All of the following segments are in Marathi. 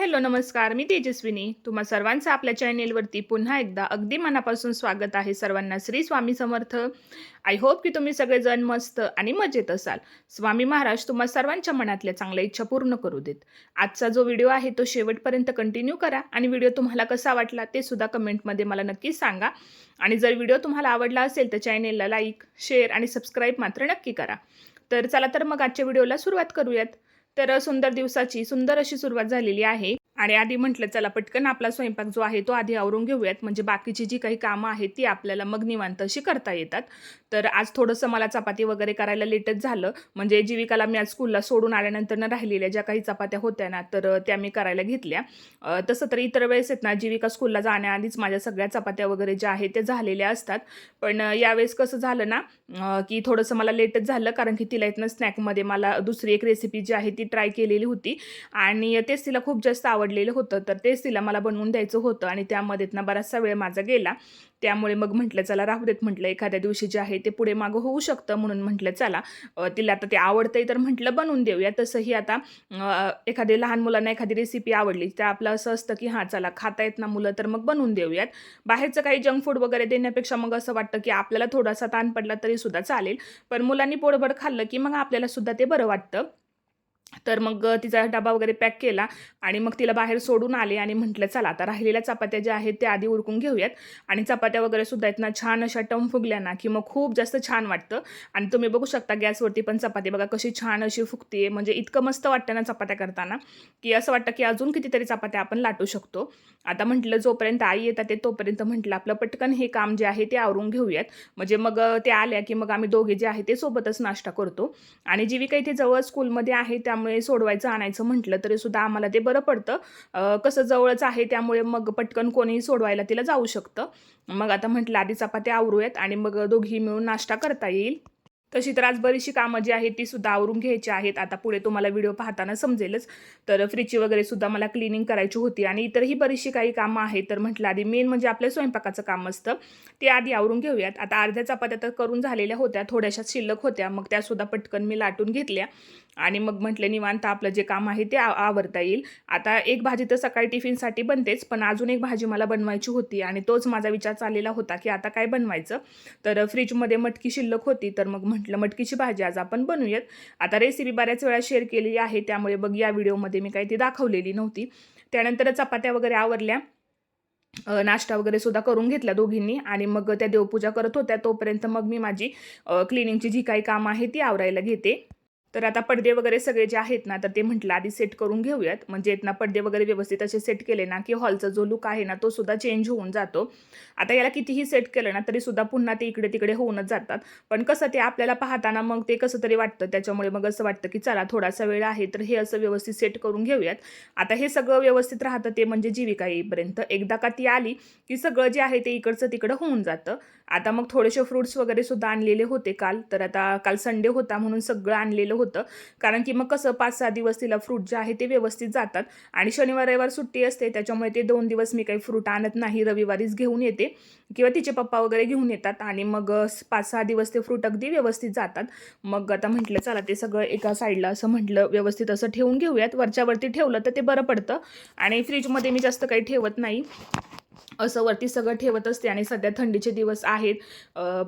हॅलो नमस्कार, मी तेजस्विनी. तुम्हा सर्वांचं आपल्या चॅनेलवरती पुन्हा एकदा अगदी मनापासून स्वागत आहे. सर्वांना श्री स्वामी समर्थ. आय होप की तुम्ही सगळेजण मस्त आणि मजेत असाल. स्वामी महाराज तुम्हा सर्वांच्या मनातल्या चांगल्या इच्छा पूर्ण करू देत. आजचा जो व्हिडिओ आहे तो शेवटपर्यंत कंटिन्यू करा आणि व्हिडिओ तुम्हाला कसा वाटला ते सुद्धा कमेंटमध्ये मला नक्की सांगा. आणि जर व्हिडिओ तुम्हाला आवडला असेल तर चॅनेलला लाईक, शेअर आणि सबस्क्राईब मात्र नक्की करा. तर चला तर मग आजच्या व्हिडिओला सुरुवात करूयात. तर सुंदर दिवसाची सुंदर अशी सुरुवात झालेली आहे आणि आधी म्हटलं चला पटकन आपला स्वयंपाक जो आहे तो आधी आवरून घेऊयात, म्हणजे बाकीची जी काही कामं आहेत ती आपल्याला मग निवांत अशी करता येतात. तर आज थोडंसं मला चपाती वगैरे करायला लेटच झालं, म्हणजे जीविकाला मी आज स्कूलला सोडून आल्यानंतर राहिलेल्या ज्या काही चपात्या होत्या ना तर त्या मी करायला घेतल्या. तसं तर इतर वेळेस आहेत ना जीविका स्कूलला जाण्याआधीच माझ्या सगळ्या चपात्या वगैरे ज्या आहेत त्या झालेल्या असतात. पण यावेळेस कसं झालं ना की थोडंसं मला लेटच झालं, कारण की तिला इथनं स्नॅकमध्ये मला दुसरी एक रेसिपी जी आहे ती ट्राय केलेली होती आणि तेच तिला खूप जास्त आवडलेलं होतं. तर तेच तिला मला बनवून द्यायचं होतं आणि त्यामध्ये ना बराचसा वेळ माझा गेला. त्यामुळे मग म्हटलं चला राहू देत, म्हटलं एखाद्या दिवशी जे आहे ते पुढे मागं होऊ शकतं, म्हणून म्हटलं चला तिला आता ते आवडतंय तर म्हटलं बनवून देऊया. तसंही आता एखादी लहान मुलांना एखादी रेसिपी आवडली तर आपलं असं असतं की हां चला खाता येत ना मुलं तर मग बनवून देऊयात. बाहेरचं काही जंक फूड वगैरे देण्यापेक्षा मग असं वाटतं की आपल्याला थोडासा ताण पडला तरी सुद्धा चालेल, पण मुलांनी पोटभर खाल्लं की मग आपल्याला सुद्धा ते बरं वाटतं. तर मग तिचा डबा वगैरे पॅक केला आणि मग तिला बाहेर सोडून आले आणि म्हटलं चला आता राहिलेल्या चपात्या ज्या आहेत त्या आधी उरकून घेऊयात. आणि चपात्या वगैरे सुद्धा आहेत ना छान अशा टम फुगल्या ना की मग खूप जास्त छान वाटतं. आणि तुम्ही बघू शकता गॅसवरती पण चपाती बघा कशी छान अशी फुगते, म्हणजे इतकं मस्त वाटतं ना चपात्या करताना की असं वाटतं की अजून कितीतरी चपात्या आपण लाटू शकतो. आता म्हटलं जोपर्यंत आई येतात ते तोपर्यंत म्हटलं आपलं पटकन हे काम जे आहे ते आवरून घेऊयात, म्हणजे मग त्या आल्या की मग आम्ही दोघे जे आहे ते सोबतच नाश्ता करतो. आणि जीविका इथे जवळ स्कूलमध्ये आहे त्यामुळे सोडवायचं आणायचं म्हटलं तरी सुद्धा आम्हाला ते बरं पडतं. कसं जवळच आहे त्यामुळे मग पटकन कोणीही सोडवायला तिला जाऊ शकतं. मग आता म्हटलं आधी चपात्या आवरूयात आणि मग दोघी मिळून नाश्ता करता येईल. तशी तर आज बरीचशी कामं जी आहेत ती सुद्धा आवरून घ्यायची आहेत. आता पुढे तुम्हाला व्हिडिओ पाहताना समजेलच. तर फ्रीजची वगैरे सुद्धा मला क्लिनिंग करायची होती आणि इतरही बरीचशी काही कामं आहेत. तर म्हटलं आधी मेन म्हणजे आपल्या स्वयंपाकाचं काम असतं ते आधी आवरून घेऊयात. आता अर्ध्या चपात्या तर करून झालेल्या होत्या, थोड्याशा शिल्लक होत्या, मग त्यासुद्धा पटकन मी लाटून घेतल्या आणि मग म्हटलं निवांत आपलं जे काम आहे ते आवरता येईल. आता एक भाजी तर सकाळी टिफिनसाठी बनतेच, पण अजून एक भाजी मला बनवायची होती आणि तोच माझा विचार चाललेला होता की आता काय बनवायचं. तर फ्रीजमध्ये मटकी शिल्लक होती तर मग म्हटलं मटकीची भाजी आज आपण बनवूयात. आता रेसिपी बऱ्याच वेळा शेअर केलेली आहे त्यामुळे बघ या व्हिडिओमध्ये मी काही ती दाखवलेली नव्हती. त्यानंतर चपात्या वगैरे आवरल्या, नाश्ता वगैरे सुद्धा करून घेतला दोघींनी आणि मग त्या देवपूजा करत होत्या तोपर्यंत मग मी माझी क्लिनिंगची जी काही कामं आहे ती आवरायला घेते. तर आता पडदे वगैरे सगळे जे आहेत ना तर ते म्हटलं आधी सेट करून घेऊयात, म्हणजे ना पडदे वगैरे व्यवस्थित असे सेट केले ना की हॉलचा जो लुक आहे ना तो सुद्धा चेंज होऊन जातो. आता याला कितीही सेट केलं ना तरी सुद्धा पुन्हा ते इकडे तिकडे होऊनच जातात. पण कसं ते आपल्याला पाहताना मग ते कसं तरी वाटतं, त्याच्यामुळे मग असं वाटतं की चला थोडासा वेळ आहे तर हे असं व्यवस्थित सेट करून घेऊयात. आता हे सगळं व्यवस्थित राहतं ते म्हणजे जीविका येईपर्यंत. एकदा का ती आली की सगळं जे आहे ते इकडचं तिकडं होऊन जातं. आता मग थोडेसे फ्रुट्स वगैरे सुद्धा आणलेले होते काल, तर आता काल संडे होता म्हणून सगळं आणलेलं होतं, कारण की मग कसं 5-6 दिवस तिला फ्रूट जे आहे ते व्यवस्थित जातात आणि शनिवार रविवार सुट्टी असते त्याच्यामुळे ते 2 दिवस मी काही फ्रूट आणत नाही, रविवारीच घेऊन येते किंवा तिचे पप्पा वगैरे घेऊन येतात आणि मग 5-6 दिवस ते फ्रूट अगदी व्यवस्थित जातात. मग आता म्हटलं चला ते सगळं एका साईडला असं म्हटलं व्यवस्थित असं ठेवून घेऊयात. वरच्यावरती ठेवलं तर ते बरं पडतं आणि फ्रीजमध्ये मी जास्त काही ठेवत नाही, असं वरती सगळं ठेवत असते. आणि सध्या थंडीचे दिवस आहेत,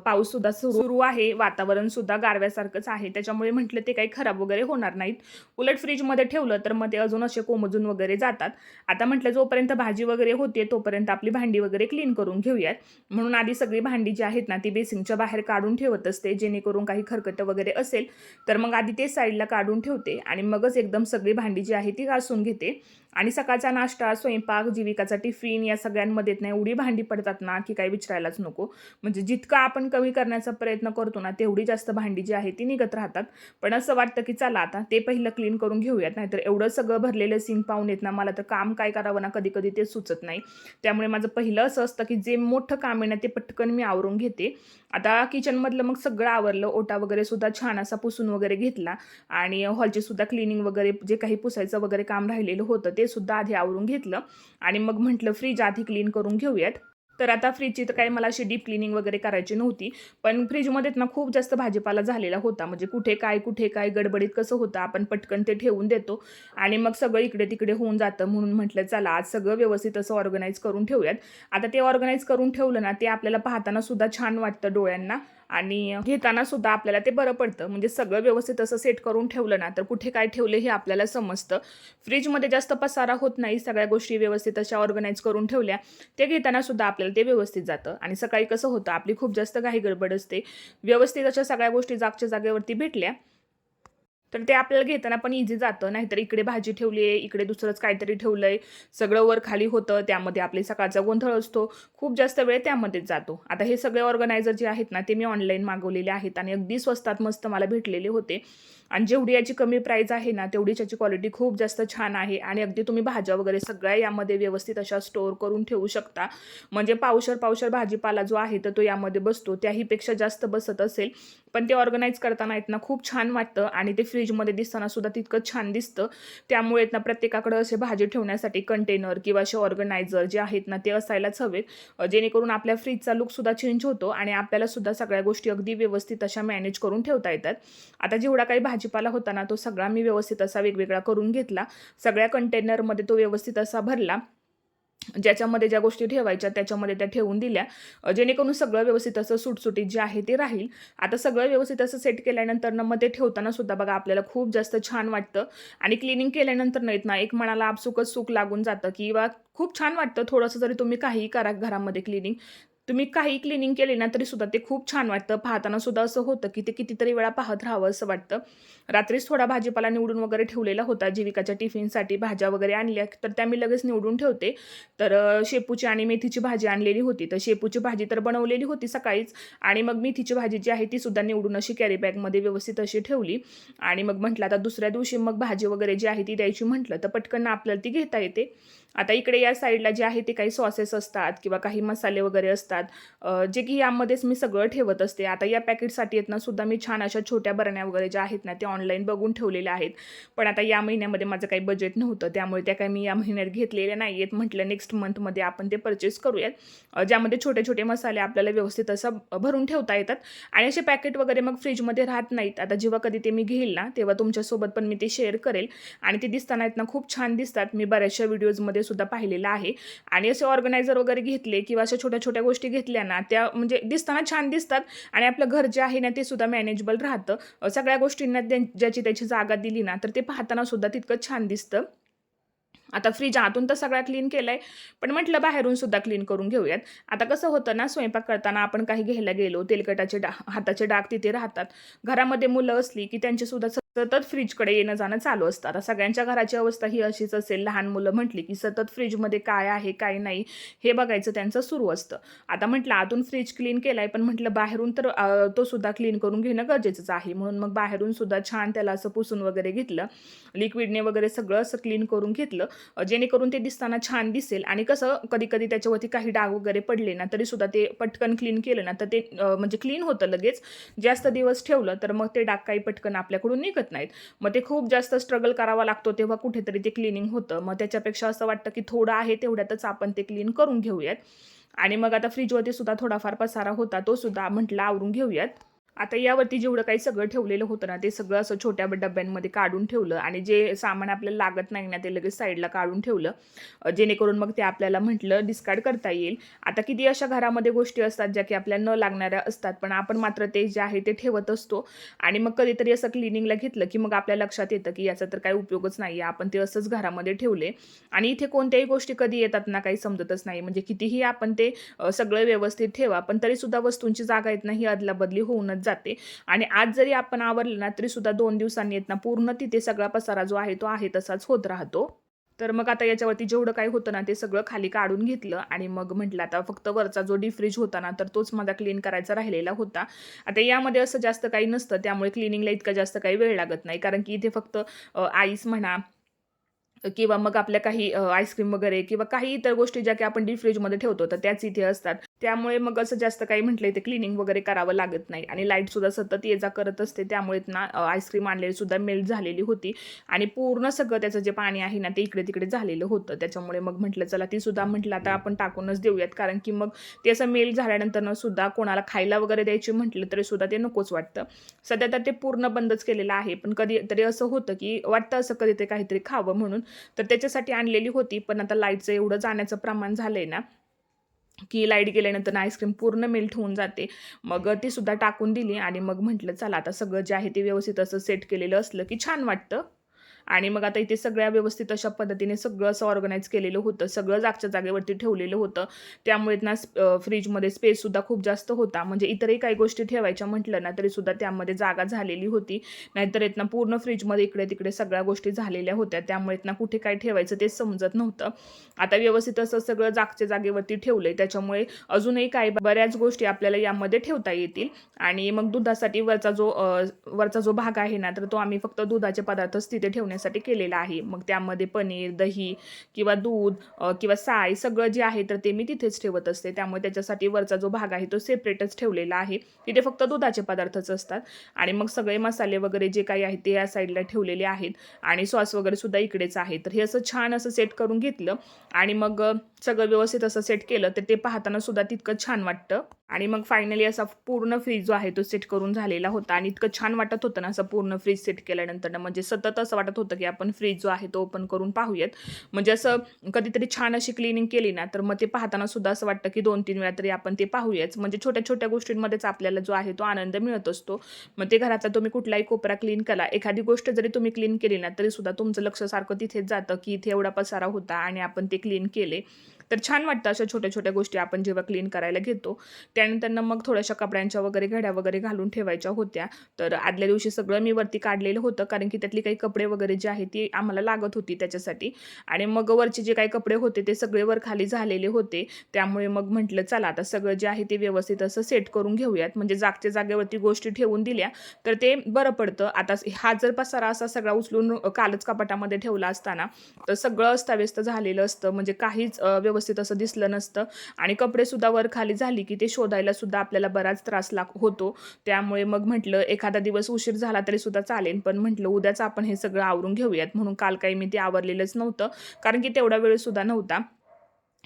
पाऊससुद्धा सुरू आहे, वातावरणसुद्धा गारव्यासारखंच आहे, त्याच्यामुळे म्हटलं ते काही खराब वगैरे होणार नाहीत. उलट फ्रीजमध्ये ठेवलं तर मग ते अजून असे कोमजून वगैरे जातात. आता म्हटलं जोपर्यंत भाजी वगैरे होते तोपर्यंत आपली भांडी वगैरे क्लीन करून घेऊयात, म्हणून आधी सगळी भांडी जी आहेत ना ती बेसिंगच्या बाहेर काढून ठेवत असते, जेणेकरून काही खरकटं वगैरे असेल तर मग आधी ते साईडला काढून ठेवते आणि मगच एकदम सगळी भांडी जी आहे ती घासून घेते. आणि सकाळचा नाश्ता, स्वयंपाक, जीविकाचा टिफिन या सगळ्यांमध्ये ना एवढी भांडी पडतात ना की काही विचारायलाच नको. म्हणजे जितकं आपण कमी करण्याचा प्रयत्न करतो ना तेवढी जास्त भांडी जी आहे ती निघत राहतात. पण असं वाटतं की चला आता ते पहिलं क्लीन करून घेऊयात, नाहीतर एवढं सगळं भरलेलं सिंक पाहून येत ना मला तर काम काय करावं ना कधी कधी ते सुचत नाही. त्यामुळे माझं पहिलं असं असतं की जे मोठं काम आहे ना ते पटकन मी आवरून घेते. आता किचनमधलं मग सगळं आवरलं, ओटा वगैरे सुद्धा छान असा पुसून वगैरे घेतला आणि हॉलची सुद्धा क्लिनिंग वगैरे जे काही पुसायचं वगैरे काम राहिलेलं होतं ते सुद्धा आधी आवरून घेतलं आणि मग म्हटलं फ्रीज आधी क्लीन करून घेऊयात. तर आता फ्रीजची तर काही मला अशी डीप क्लीनिंग वगैरे करायची नव्हती. पण फ्रीजमध्येच ना खूप जास्त भाजीपाला झालेला होता. म्हणजे कुठे काय गडबडीत कसं होतं आपण पटकन ते ठेवून देतो आणि मग सगळं इकडे-तिकडे होऊन जातं. म्हणून म्हटलं चला आज सगळं व्यवस्थित असं ऑर्गनाइज करून ठेवूयात. आता ते ऑर्गनाइज करून ठेवलं ना, ते आपल्याला पाहताना सुद्धा छान वाटतं डोळ्यांना आणि घेताना सुद्धा आपल्याला ते बरं पडतं. म्हणजे सगळं व्यवस्थित असं सेट करून ठेवलं ना, तर कुठे काय ठेवलं हे आपल्याला समजतं. फ्रिजमध्ये जास्त पसारा होत नाही. सगळ्या गोष्टी व्यवस्थित अशा ऑर्गनाइज करून ठेवल्या, ते घेताना सुद्धा आपल्याला ते व्यवस्थित जातं आणि सकाळी कसं होतं आपली खूप जास्त घाई गडबड असते. व्यवस्थित अशा सगळ्या गोष्टी जागच्या जागेवरती भेटल्या तर ते आपल्याला घेताना पण इझी जातं. नाहीतर इकडे भाजी ठेवली आहे, इकडे दुसरंच काहीतरी ठेवलंय, सगळं वर-खाली होतं. त्यामध्ये आपली सकाळचा गोंधळ असतो. खूप जास्त वेळ त्यामध्येच जातो. आता हे सगळे ऑर्गनायझर जे आहेत ना, ते मी ऑनलाईन मागवलेले आहेत आणि अगदी स्वस्तात मस्त मला भेटलेले होते. आणि जेवढी याची कमी प्राईस आहे ना, तेवढीच याची क्वालिटी खूप जास्त छान आहे आणि अगदी तुम्ही भाज्या वगैरे सगळ्या यामध्ये व्यवस्थित अशा स्टोअर करून ठेवू शकता. म्हणजे पावशर भाजीपाला जो आहे, तर तो यामध्ये बसतो. त्याहीपेक्षा जास्त बसत असेल. पण ते ऑर्गनाइज करताना आहेत ना, खूप छान वाटतं आणि ते फ्रिजमध्ये दिसताना सुद्धा तितकंच छान दिसतं. त्यामुळे आहेत ना, प्रत्येकाकडे असे भाजी ठेवण्यासाठी कंटेनर किंवा असे ऑर्गनायझर जे आहेत ना, ते असायलाच हवेत. जेणेकरून आपल्या फ्रिजचा लूकसुद्धा चेंज होतो आणि आपल्याला सुद्धा सगळ्या गोष्टी अगदी व्यवस्थित अशा मॅनेज करून ठेवता येतात. आता जेवढा काही भाजीपाला होता ना, तो सगळा मी व्यवस्थित असा वेगवेगळा करून घेतला. सगळ्या कंटेनरमध्ये तो व्यवस्थित असा भरला. ज्याच्यामध्ये ज्या गोष्टी ठेवायच्या त्याच्यामध्ये त्या ठेवून दिल्या. जेणेकरून सगळं व्यवस्थित असं सुटसुटीत जे आहे ते राहील. आता सगळं व्यवस्थित असं सेट केल्यानंतर ना, मग ते ठेवताना सुद्धा बघा आपल्याला खूप जास्त छान वाटतं आणि क्लिनिंग केल्यानंतर नाहीत ना, एक मनाला आपसुकच सुख लागून जातं किंवा खूप छान वाटतं. थोडंसं जरी तुम्ही काहीही करा घरामध्ये क्लिनिंग, तुम्ही काही क्लिनिंग केली ना, तरी सुद्धा ते खूप छान वाटतं. पाहताना सुद्धा असं होतं, की ते कितीतरी वेळा पाहत राहावं असं वाटतं. रात्रीच थोडा भाजीपाला निवडून वगैरे ठेवलेला होता. जीविकाच्या टिफिनसाठी भाज्या वगैरे आणल्या, तर त्या मी लगेच निवडून ठेवते. तर शेपूची आणि मेथीची भाजी आणलेली होती. तर शेपूची भाजी तर बनवलेली होती सकाळीच आणि मग मेथीची भाजी जी आहे ती सुद्धा निवडून अशी कॅरी बॅगमध्ये व्यवस्थित अशी ठेवली आणि मग म्हटलं आता दुसऱ्या दिवशी मग भाजी वगैरे जी आहे ती द्यायची म्हटलं, तर पटकन आपल्याला ती घेता येते. आता इकडे या साईडला जे आहे ते काही सॉसेस असतात किंवा काही मसाले वगैरे असतात, जे की यामध्येच मी सगळं ठेवत असते. आता या पॅकेटसाठी आहेत ना सुद्धा मी छान अशा छोट्या बरण्या वगैरे ज्या आहेत ना, त्या ऑनलाईन बघून ठेवलेल्या आहेत. पण आता या महिन्यामध्ये माझं काही बजेट नव्हतं, त्यामुळे त्या काही मी या महिन्यात घेतलेल्या नाही आहेत. म्हटलं नेक्स्ट मंथमध्ये आपण ते परचेस करूयात. ज्यामध्ये छोटे-छोटे मसाले आपल्याला व्यवस्थित असं भरून ठेवता येतात आणि असे पॅकेट वगैरे मग फ्रिजमध्ये राहत नाहीत. आता जेव्हा कधी ते मी घेईल ना, तेव्हा तुमच्यासोबत पण मी ते शेअर करेल आणि ते दिसताना आहेत ना खूप छान दिसतात. मी बऱ्याचशा व्हिडिओजमध्ये सुद्धा पाहिलेलं आहे आणि असे ऑर्गनायझर वगैरे घेतले किंवा अशा छोट्या-छोट्या गोष्टी घेतल्या ना, त्या म्हणजे दिसताना छान दिसतात आणि आपलं घर जे आहे ना, ते सुद्धा मॅनेजेबल राहतं. सगळ्या गोष्टींना ज्याची त्याची जागा दिली ना, तर ते पाहताना सुद्धा तितकंच छान दिसतं. आता फ्रिज आतून तर सगळा क्लीन केलाय, पण म्हटलं बाहेरून सुद्धा क्लीन करून घेऊयात. आता कसं होतं ना, स्वयंपाक करताना आपण काही घ्यायला गेलो, तेलकटाचे हाताचे डाग तिथे राहतात. घरामध्ये मुलं असली, की त्यांचे सुद्धा सतत फ्रिजकडे येणं-जाणं चालू असतं. आता सगळ्यांच्या घराची अवस्था ही अशीच असेल. लहान मुलं म्हटली, की सतत फ्रिजमध्ये काय आहे, काय नाही, हे बघायचं त्यांचं सुरू असतं. आता म्हटलं आतून फ्रिज क्लीन केलाय, पण म्हटलं बाहेरून तर तो सुद्धा क्लीन करून घेणं गरजेचंच आहे. म्हणून मग बाहेरून सुद्धा छान त्याला असं पुसून वगैरे घेतलं. लिक्विडने वगैरे सगळं असं क्लीन करून घेतलं. जेणेकरून ते दिसताना छान दिसेल आणि कसं कधी-कधी त्याच्यावरती काही डाग वगैरे पडले ना, तरीसुद्धा ते पटकन क्लीन केलं ना, तर ते म्हणजे क्लीन होतं लगेच. जास्त दिवस ठेवलं तर मग ते डाग काही पटकन आपल्याकडून निघत नाहीत. मग ते खूप जास्त स्ट्रगल करावा लागतो तेव्हा कुठेतरी ते क्लीनिंग होतं. मग त्याच्यापेक्षा असं वाटतं, की थोडं आहे तेवढ्यातच आपण ते क्लीन करून घेऊयात. आणि मग आता फ्रिजवरती सुद्धा थोडाफार पसारा होता, तो सुद्धा म्हटलं आवरून घेऊयात. आता यावरती जेवढं काही सगळं ठेवलेलं होतं ना, ते सगळं असं छोट्या डब्यांमध्ये काढून ठेवलं आणि जे सामान आपल्याला लागत नाही ना, ते लगेच साईडला काढून ठेवलं. जेणेकरून मग ते आपल्याला म्हटलं डिस्कार्ड करता येईल. आता किती अशा घरामध्ये गोष्टी असतात, ज्या की आपल्याला न लागणाऱ्या असतात, पण आपण मात्र ते जे आहे ते ठेवत असतो आणि मग कधीतरी असं क्लिनिंगला घेतलं, की मग आपल्या लक्षात येतं, की याचा तर काही उपयोगच नाही आपण ते असंच घरामध्ये ठेवले आणि इथे कोणत्याही गोष्टी कधी येतात ना, काही समजतच नाही. म्हणजे कितीही आपण ते सगळं व्यवस्थित ठेवा, पण तरीसुद्धा वस्तूंची जागा आहेत ना, ही अदलाबदली होऊनच जाते आणि आज जरी आपण आवरलं ना, तरीसुद्धा 2 दिवसांनी आहेत ना, पूर्ण तिथे सगळा पसारा जो आहे, तो आहे तसाच होत राहतो. तर मग आता याच्यावरती जेवढं काही होतं ना, ते सगळं खाली काढून घेतलं आणि मग म्हटलं आता फक्त वरचा जो डीप फ्रिज होता ना, तर तोच माझा क्लीन करायचा राहिलेला होता. आता यामध्ये असं जास्त काही नसतं, त्यामुळे क्लिनिंगला इतका जास्त काही वेळ लागत नाही. कारण की इथे फक्त आईस म्हणा किंवा मग आपल्या काही आईस्क्रीम वगैरे किंवा काही इतर गोष्टी ज्या की आपण डीप फ्रिजमध्ये ठेवतो, तर त्याच इथे असतात. त्यामुळे मग असं जास्त काही म्हटलं ते क्लिनिंग वगैरे करावं लागत नाही आणि लाईटसुद्धा सतत ये-जा करत असते. त्यामुळेच ना आईस्क्रीम आणलेली सुद्धा मेल्ट झालेली होती आणि पूर्ण सगळं त्याचं जे पाणी आहे ना, ते इकडे-तिकडे झालेलं होतं. त्याच्यामुळे मग म्हटलं चला ती सुद्धा म्हटलं आता आपण टाकूनच देऊयात, कारण की मग ते असं मेल्ट झाल्यानंतरनं सुद्धा कोणाला खायला वगैरे द्यायची म्हटलं तरी सुद्धा ते नकोच वाटतं. सध्या तर ते पूर्ण बंदच केलेलं आहे. पण कधीतरी असं होतं, की वाटतं असं कधी ते काहीतरी खावं म्हणून. तर त्याच्यासाठी आणलेली होती. पण आता लाईटचं एवढं जाण्याचं प्रमाण झालंय ना, की लाईट गेल्यानंतर आईस्क्रीम पूर्ण मेल्ट होऊन जाते. मग ती सुद्धा टाकून दिली आणि मग म्हटलं चला आता सगळं जे आहे ते व्यवस्थित असं सेट केलेलं असलं, की छान वाटतं. आणि मग आता इथे सगळ्या व्यवस्थित अशा पद्धतीने सगळं असं ऑर्गनाइज केलेलं होतं. सगळं जागच्या जागेवरती ठेवलेलं होतं. त्यामुळे ना फ्रिजमध्ये स्पेससुद्धा खूप जास्त होता. म्हणजे इतरही काही गोष्टी ठेवायच्या म्हटलं ना, तरीसुद्धा त्यामध्ये जागा झालेली होती. नाहीतर आहेत ना पूर्ण फ्रिजमध्ये इकडे-तिकडे सगळ्या गोष्टी झालेल्या होत्या. त्यामुळे ना कुठे काय ठेवायचं तेच समजत नव्हतं. आता व्यवस्थित असं सगळं जागच्या जागेवरती ठेवलंय. त्याच्यामुळे अजूनही काही बऱ्याच गोष्टी आपल्याला यामध्ये ठेवता येतील. आणि मग दुधासाठी वरचा जो भाग आहे ना, तर तो आम्ही फक्त दुधाचे पदार्थच तिथे ठेवण्यासाठी केलेला आहे. मग त्यामध्ये पनीर, दही किंवा दूध किंवा साय सगळं जे आहे तर ते मी तिथेच ठेवत असते. त्यामुळे त्याच्यासाठी वरचा जो भाग आहे तो सेपरेटच ठेवलेला आहे. तिथे फक्त दुधाचे पदार्थच असतात आणि मग सगळे मसाले वगैरे जे काही आहेत ते या साईडला ठेवलेले आहेत आणि सॉस वगैरे सुद्धा इकडेच आहे. तर हे असं छान असं सेट करून घेतलं आणि मग सगळं व्यवस्थित असं सेट केलं तर ते पाहताना सुद्धा तितकं छान वाटतं. आणि मग फायनली असा पूर्ण फ्रीज जो आहे तो सेट करून झालेला होता आणि इतकं छान वाटत होतं ना असं पूर्ण फ्रीज सेट केल्यानंतर ना, म्हणजे सतत असं वाटत होतं की आपण फ्रीज जो आहे तो ओपन करून पाहूयात. म्हणजे असं कधीतरी छान अशी क्लिनिंग केली ना, तर मग ते पाहताना सुद्धा असं वाटतं की 2-3 वेळा तरी आपण ते पाहूयाच. म्हणजे छोट्या-छोट्या गोष्टींमध्येच आपल्याला जो आहे तो आनंद मिळत असतो. मग ते घरातला तुम्ही कुठलाही कोपरा क्लीन करा. एखादी गोष्ट जरी तुम्ही क्लीन केली ना, तरी सुद्धा तुमचं लक्ष सारखं तिथेच जातं की इथे एवढा पसारा होता आणि आपण ते क्लीन केले. तर छान वाटतं अशा छोट्या-छोट्या गोष्टी आपण जेव्हा क्लीन करायला घेतो. त्यानंतर मग थोड्याशा कपड्यांच्या वगैरे घड्या वगैरे घालून ठेवायच्या होत्या. तर आदल्या दिवशी सगळं मी वरती काढलेलं होतं, कारण की त्यातली काही कपडे वगैरे जे आहे ती आम्हाला लागत होती त्याच्यासाठी. आणि मग वरचे जे काही कपडे होते ते सगळे वर खाली झालेले होते. त्यामुळे मग म्हटलं चला आता सगळं जे आहे ते व्यवस्थित असं सेट करून घेऊयात. म्हणजे जागच्या जागेवरती गोष्टी ठेवून दिल्या तर ते बरं पडतं. आता हा जर पसारा असा सगळा उचलून कालच कपाटामध्ये ठेवला असता तर सगळं अस्ताव्यस्त झालेलं असतं. म्हणजे काहीच व्यवस्थित असं दिसलं नसतं आणि कपडेसुद्धा वर खाली झाली की ते शोधायला सुद्धा आपल्याला बराच त्रास होतो. त्यामुळे मग म्हटलं एखादा दिवस उशीर झाला तरी सुद्धा चालेल, पण म्हटलं उद्याच आपण हे सगळं आवरून घेऊयात. म्हणून काल काही मी ते आवरलेलंच नव्हतं, कारण की तेवढा वेळ सुद्धा नव्हता.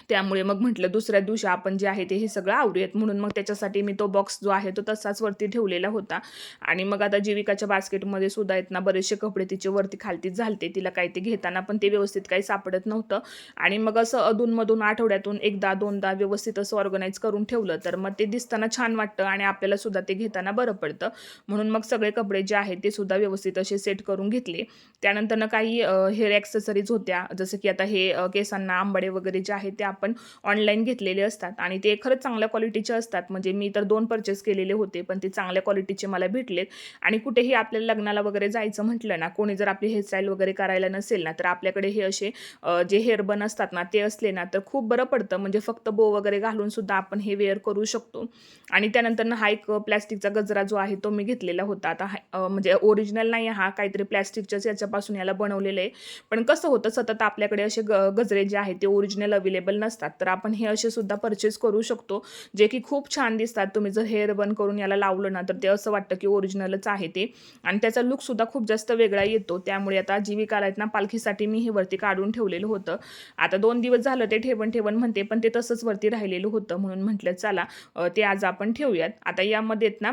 त्यामुळे मग म्हटलं दुसऱ्या दिवशी आपण जे आहे ते हे सगळं आवरूयात. म्हणून मग त्याच्यासाठी मी तो बॉक्स जो आहे तो तसाच वरती ठेवलेला होता. आणि मग आता जीविकाच्या बास्केटमध्ये सुद्धा आहेत ना बरेचसे कपडे तिचे वरती खालतीच झालते. तिला काही ते घेताना पण ते व्यवस्थित काही सापडत नव्हतं. आणि मग असं अधूनमधून आठवड्यातून एकदा दोनदा व्यवस्थित असं ऑर्गनाइज करून ठेवलं तर मग ते दिसताना छान वाटतं आणि आपल्याला सुद्धा ते घेताना बरं पडतं. म्हणून मग सगळे कपडे जे आहेत ते सुद्धा व्यवस्थित असे सेट करून घेतले. त्यानंतरनं काही हेअर ॲक्सेसरीज होत्या. जसं की आता हे केसांना आंबाडे वगैरे जे आहेत ते आपण ऑनलाईन घेतलेले असतात आणि ते खरंच चांगल्या क्वालिटीचे असतात. म्हणजे मी तर 2 पर्चेस केलेले होते, पण ते चांगल्या क्वालिटीचे मला भेटलेत. आणि कुठेही आपल्याला लग्नाला वगैरे जायचं म्हटलं ना, कोणी जर आपली हेअरस्टाईल वगैरे करायला नसेल ना, तर आपल्याकडे हे असे जे हेअर बन असतात ना, ते असले ना, तर खूप बरं पडतं. म्हणजे फक्त बो वगैरे घालून सुद्धा आपण हे वेअर करू शकतो. आणि त्यानंतरनं हा एक प्लास्टिकचा गजरा जो आहे तो मी घेतलेला होता. आता म्हणजे ओरिजिनल नाही हा, काहीतरी प्लास्टिकच्याच याच्यापासून याला बनवलेलं आहे. पण कसं होतं सतत आपल्याकडे असे गजरे जे आहेत ते ओरिजिनल अवेलेबल नसतात. तर आपण हे असे सुद्धा परचेस करू शकतो, जे की खूप छान दिसतात. तुम्ही जर हेअर बन करून याला लावलं ना, तर ते असं वाटतं की ओरिजिनलच आहे ते आणि त्याचा लूकसुद्धा खूप जास्त वेगळा येतो. त्यामुळे आता जीविकाला आहेत ना पालखीसाठी मी हे वरती काढून ठेवलेलं होतं. आता 2 दिवस झालं ते ठेवण म्हणते, पण ते तसंच वरती राहिलेलं होतं. म्हणून म्हटलं चला ते आज आपण ठेवूयात. आता यामध्ये आहेत ना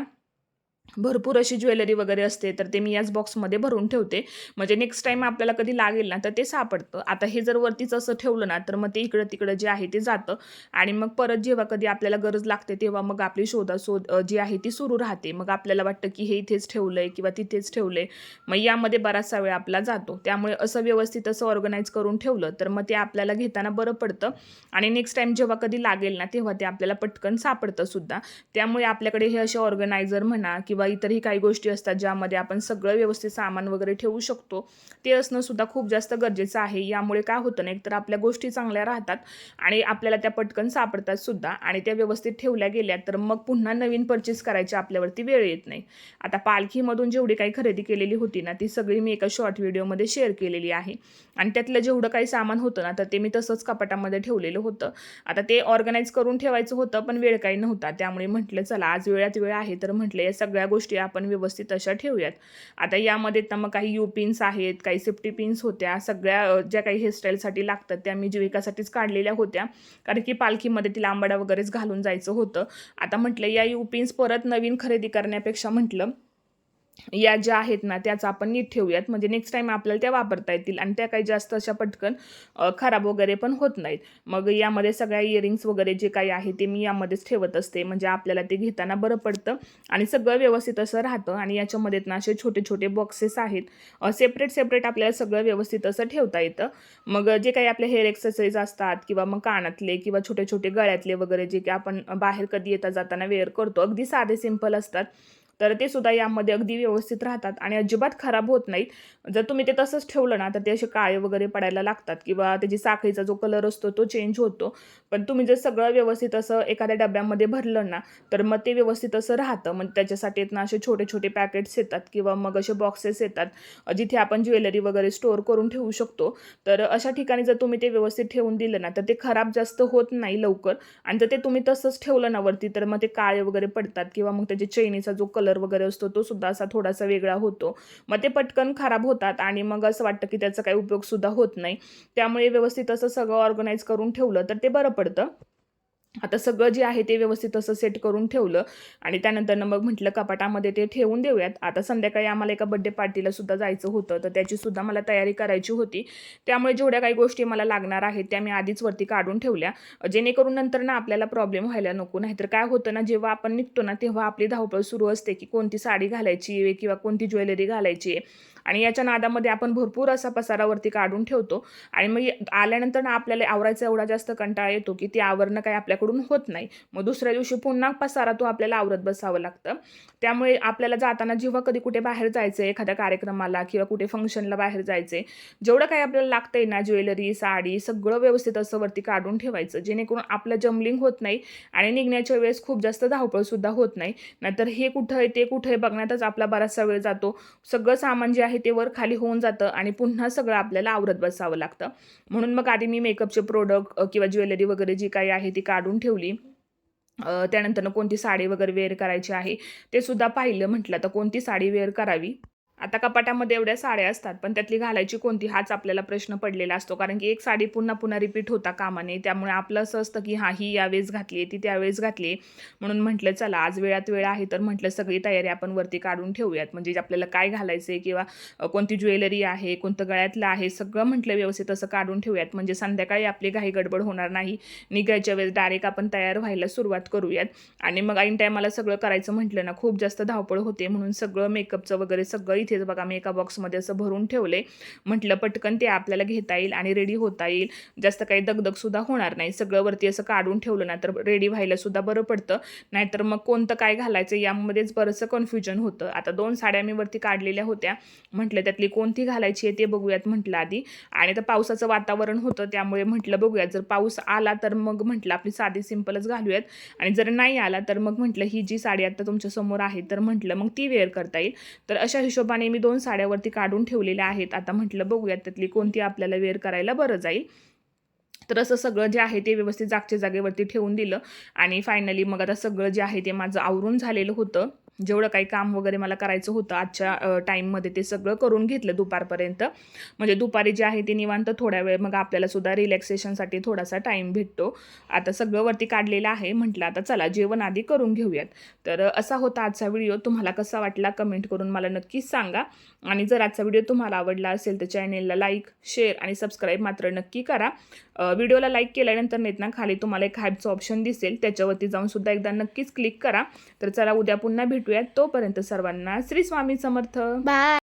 भरपूर अशी ज्वेलरी वगैरे असते, तर ते मी याच बॉक्समध्ये भरून ठेवते. म्हणजे नेक्स्ट टाईम आपल्याला कधी लागेल ना, तर ते सापडतं. आता हे जर वरतीच असं ठेवलं ना, तर मग ते इकडं-तिकडं जे आहे ते जातं आणि मग परत जेव्हा कधी आपल्याला गरज लागते, तेव्हा मग आपली शोधाशोध जी आहे ती सुरू राहते. मग आपल्याला वाटतं, की हे इथेच ठेवलंय किंवा तिथेच ठेवलंय. मग यामध्ये बराचसा वेळ आपला जातो. त्यामुळे असं व्यवस्थित असं ऑर्गनाइज करून ठेवलं, तर मग ते आपल्याला घेताना बरं पडतं आणि नेक्स्ट टाईम जेव्हा कधी लागेल ना, तेव्हा ते आपल्याला पटकन सापडतं सुद्धा. त्यामुळे आपल्याकडे हे असे ऑर्गनायझर म्हणा किंवा इतरही काही गोष्टी असतात ज्यामध्ये आपण सगळं व्यवस्थित सामान वगैरे ठेवू शकतो, ते असणं सुद्धा खूप जास्त गरजेचं आहे. यामुळे काय होतं ना, एकतर आपल्या गोष्टी चांगल्या राहतात आणि आपल्याला त्या पटकन सापडतात सुद्धा आणि त्या व्यवस्थित ठेवल्या गेल्या तर मग पुन्हा नवीन परचेस करायची आपल्यावरती वेळ येत नाही. आता पालखीमधून जेवढी काही खरेदी केलेली होती ना, ती सगळी मी एका शॉर्ट व्हिडिओमध्ये शेअर केलेली आहे आणि त्यातलं जेवढं काही सामान होतं ना, तर ते मी तसंच कपाटामध्ये ठेवलेलं होतं. आता ते ऑर्गनाईज करून ठेवायचं होतं, पण वेळ काही नव्हता. त्यामुळे म्हटलं चला आज वेळात वेळ आहे, तर म्हटलं या सगळ्या गोष्टी आपण व्यवस्थित अशा ठेवूयात. आता यामध्ये तर मग काही यू पिन्स आहेत, काही सेफ्टी पिन्स होत्या, सगळ्या ज्या काही हेअरस्टाईलसाठी लागतात त्या मी जीविकासाठीच काढलेल्या होत्या. कारण की पालखीमध्ये तिला आंबाडा वगैरेच घालून जायचं होतं. आता म्हटलं या यू पिन्स परत नवीन खरेदी करण्यापेक्षा म्हटलं या ज्या आहेत ना त्याच आपण नीट ठेवूयात, म्हणजे नेक्स्ट टाईम आपल्याला त्या वापरता येतील आणि त्या काही जास्त अशा पटकन खराब वगैरे पण होत नाहीत. मग यामध्ये सगळ्या इयरिंग्स वगैरे जे काही आहे ते मी यामध्येच ठेवत असते, म्हणजे आपल्याला ते घेताना बरं पडतं आणि सगळं व्यवस्थित असं राहतं. आणि याच्यामध्ये ना असे छोटे छोटे बॉक्सेस आहेत, सेपरेट आपल्याला सगळं व्यवस्थित असं ठेवता येतं. मग जे काही आपले हेअर एक्सरसाइज असतात किंवा मग कानातले किंवा छोटे छोटे गळ्यातले वगैरे जे काही आपण बाहेर कधी येता जाताना वेअर करतो, अगदी साधे सिंपल असतात, तर ते सुद्धा यामध्ये अगदी व्यवस्थित राहतात आणि अजिबात खराब होत नाहीत. जर तुम्ही ते तसंच ठेवलं ना, तर ते असे काळे वगैरे पडायला लागतात किंवा त्याची साखळीचा जो कलर असतो तो चेंज होतो. पण तुम्ही जर सगळं व्यवस्थित असं एखाद्या डब्यामध्ये भरलं ना, तर मग ते व्यवस्थित असं राहतं. मग त्याच्यासाठी ना असे छोटे-छोटे पॅकेट्स येतात किंवा मग असे बॉक्सेस येतात, जिथे आपण ज्वेलरी वगैरे स्टोअर करून ठेवू शकतो. तर अशा ठिकाणी जर तुम्ही ते व्यवस्थित ठेवून दिलं ना, तर ते खराब जास्त होत नाही लवकर आणि जर ते तुम्ही तसंच ठेवलं ना वरती, तर मग ते काळे वगैरे पडतात किंवा मग त्याच्या चैनीचा जो कलर वगैरे असतो तो सुद्धा असा थोडासा वेगळा होतो. मग ते पटकन खराब होतात आणि मग असं वाटतं की त्याचा काही उपयोग सुद्धा होत नाही. त्यामुळे व्यवस्थित असं सगळं ऑर्गनाइज करून ठेवलं तर ते बरं पडतं. आता सगळं जे आहे ते व्यवस्थित असं सेट करून ठेवलं आणि त्यानंतरनं मग म्हटलं कपाटामध्ये ते ठेवून देऊयात. आता संध्याकाळी आम्हाला एका बर्थडे पार्टीला सुद्धा जायचं होतं, तर त्याची सुद्धा मला तयारी करायची होती. त्यामुळे जेवढ्या काही गोष्टी मला लागणार आहेत त्या मी आधीच वरती काढून ठेवल्या, जेणेकरून नंतर ना आपल्याला प्रॉब्लेम व्हायला नको. नाहीतर काय होतं ना, जेव्हा आपण निघतो ना तेव्हा आपली धावपळ सुरू असते की कोणती साडी घालायची आहे किंवा कोणती ज्वेलरी घालायची आहे आणि याच्या नादामध्ये आपण भरपूर असा पसारावरती काढून ठेवतो आणि मग आल्यानंतर ना आपल्याला आवरायचा एवढा जास्त कंटाळा येतो की ते आवरणं काही आपल्याकडून होत नाही. मग दुसऱ्या दिवशी पुन्हा पसारा तो आपल्याला आवरत बसावं लागतं. त्यामुळे आपल्याला जाताना जेव्हा कधी कुठे बाहेर जायचं आहे, एखाद्या कार्यक्रमाला किंवा कुठे फंक्शनला बाहेर जायचं आहे, जेवढं काही आपल्याला लागतंय ना ज्वेलरी, साडी सगळं व्यवस्थित असं वरती काढून ठेवायचं, जेणेकरून आपलं जमलिंग होत नाही आणि निघण्याच्या वेळेस खूप जास्त धावपळसुद्धा होत नाही. नाहीतर हे कुठं आहे, ते कुठं आहे बघण्यातच आपला बराचसा वेळ जातो. सगळं सामान जे आहे ते वर खाली होऊन जातं आणि पुन्हा सगळं आपल्याला आवरत बसावं लागतं. म्हणून मग आधी मी मेकअपचे प्रोडक्ट किंवा ज्वेलरी वगैरे जी काही आहे ती काढून ठेवली. त्यानंतरनं कोणती साडी वगैरे वेअर करायची आहे ते सुद्धा पाहिलं. म्हटलं तर कोणती साडी वेअर करावी. आता कपाटामध्ये एवढ्या साड्या असतात, पण त्यातली घालायची कोणती हाच आपल्याला प्रश्न पडलेला असतो. कारण की एक साडी पुन्हा पुन्हा रिपीट होता कामा नये. त्यामुळे आपलं असं असतं की हां, ही यावेळेस घातली आहे, ती त्यावेळेस घातली आहे. म्हणून म्हटलं चला आज वेळात वेळ आहे, तर म्हटलं सगळी तयारी आपण वरती काढून ठेवूयात. म्हणजे आपल्याला काय घालायचं आहे किंवा कोणती ज्वेलरी आहे, कोणतं गळ्यातलं आहे, सगळं म्हटलं व्यवस्थित असं काढून ठेवूयात. म्हणजे संध्याकाळी आपली घाई गडबड होणार नाही. निघायच्या वेळेस डायरेक्ट आपण तयार व्हायला सुरुवात करूयात. आणि मग ऐन टायमाला सगळं करायचं म्हटलं ना, खूप जास्त धावपळ होते. म्हणून सगळं मेकअपचं वगैरे सगळं इथेच बघा मी एका बॉक्समध्ये असं भरून ठेवले. म्हटलं पटकन ते आपल्याला घेता येईल आणि रेडी होता येईल. जास्त काही दगदग सुद्धा होणार नाही. सगळं वरती असं काढून ठेवलं ना, तर रेडी व्हायला सुद्धा बरं पडतं. नाहीतर मग कोणतं काय घालायचं यामध्येच बरंचसं कन्फ्युजन होतं. आता 2 साड्या मी वरती काढलेल्या होत्या. म्हटलं त्यातली कोणती घालायची आहे ते बघूयात म्हटलं आधी. आणि तर पावसाचं वातावरण होतं त्यामुळे म्हटलं बघूयात, जर पाऊस आला तर मग म्हटलं आपली साधी सिंपलच घालूयात आणि जर नाही आला तर मग म्हटलं ही जी साडी आता तुमच्या समोर आहे तर म्हटलं मग ती वेअर करता येईल. तर अशा हिशोबाने मी 2 साड्यावरती काढून ठेवलेल्या आहेत. आता म्हटलं बघूयात त्यातली कोणती आपल्याला वेअर करायला बरं जाईल. तर असं सगळं जे आहे ते व्यवस्थित जागच्या जागेवरती ठेवून दिलं आणि फायनली मग आता सगळं जे आहे ते माझं आवरून झालेलं होतं. जेवढं काही काम वगैरे मला करायचं होतं आजच्या टाईममध्ये ते सगळं करून घेतलं दुपारपर्यंत. म्हणजे दुपारी जे आहे ते निवांत थोड्या वेळ मग आपल्याला सुद्धा रिलॅक्सेशनसाठी थोडासा टाईम भेटतो. आता सगळं वरती काढलेलं आहे. म्हटलं आता चला जेवण आधी करून घेऊयात. तर असा होता आजचा व्हिडिओ. तुम्हाला कसा वाटला कमेंट करून मला नक्कीच सांगा. आणि जर आजचा व्हिडिओ तुम्हाला आवडला असेल तर चॅनेलला लाईक, शेअर आणि सबस्क्राईब मात्र नक्की करा. व्हिडिओला लाईक केल्यानंतर नाहीत ना खाली तुम्हाला एक हाईपचं ऑप्शन दिसेल, त्याच्यावरती जाऊन सुद्धा एकदा नक्कीच क्लिक करा. तर चला उद्या पुन्हा भेटूयात. तोपर्यंत सर्वांना श्री स्वामी समर्थ. बाय.